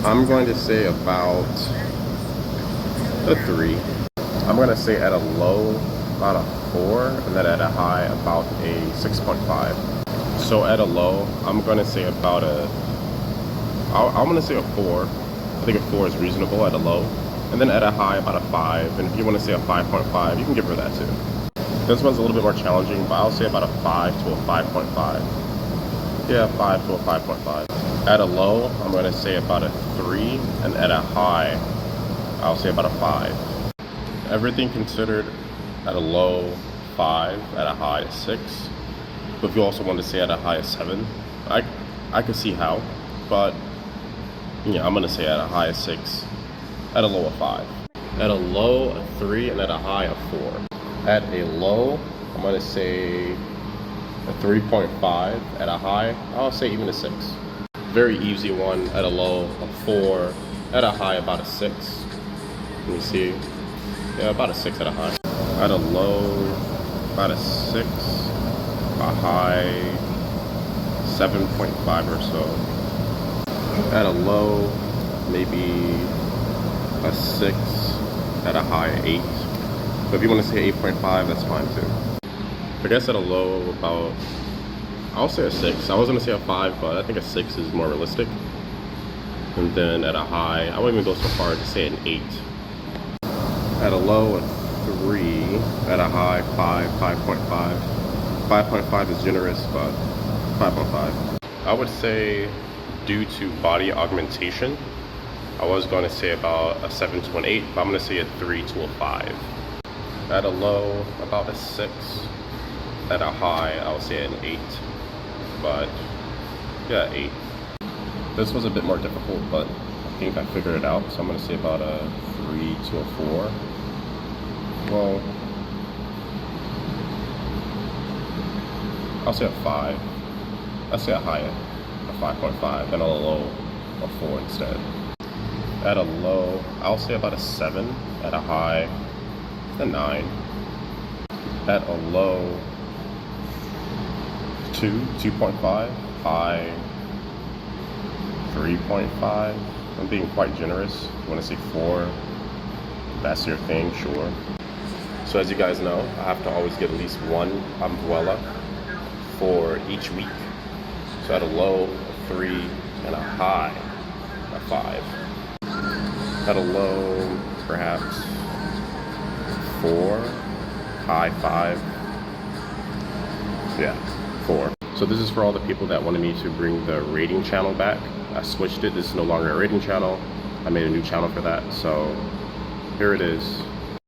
I'm going to say about a 3. I'm going to say at a low about a 4, and then at a high about a 6.5. So at a low, I'm going to say about I'm going to say a 4. I think a 4 is reasonable at a low. And then at a high, about a 5. And if you want to say a 5.5, you can give her that too. This one's a little bit more challenging, but I'll say about a 5 to a 5.5. Yeah, 5 to a 5.5. At a low, I'm going to say about a 3. And at a high, I'll say about a 5. Everything considered, at a low, 5. At a high, a 6. But if you also want to say at a high, a 7, I could see how. But yeah, I'm going to say at a high, a 6. At a low, a 5. At a low, a 3, and at a high, a 4. At a low, I'm going to say a 3.5. At a high, I'll say even a 6. Very easy one. At a low, a 4. At a high, about a 6. Let me see. Yeah, about a 6 at a high. At a low, about a 6. A high, 7.5 or so. At a low, maybe a 6, at a high 8. So if you want to say 8.5, that's fine too. I guess at a low about, I'll say a 6. I was going to say a 5, but I think a 6 is more realistic. And then at a high, I wouldn't even go so far to say an 8. At a low, a 3. At a high, 5, 5.5. 5.5 is generous, but 5.5. I would say due to body augmentation, I was going to say about a 7 to an 8, but I'm going to say a 3 to a 5. At a low, about a 6. At a high, I'll say an 8. But yeah, 8. This was a bit more difficult, but I think I figured it out. So I'm going to say about a 3 to a 4. Well, I'll say a 5. I'll say a high, a 5.5, and a low, a 4 instead. At a low, I'll say about a 7. At a high, a 9. At a low, 2, 2.5. High, 3.5. I'm being quite generous. If you want to say 4, that's your thing, sure. So as you guys know, I have to always get at least one umbrella for each week. So at a low, a 3, and a high, a 5. At a low, perhaps 4, high 5. Yeah, 4. So this is for all the people that wanted me to bring the rating channel back. I switched it. This is no longer a rating channel. I made a new channel for that. So here it is.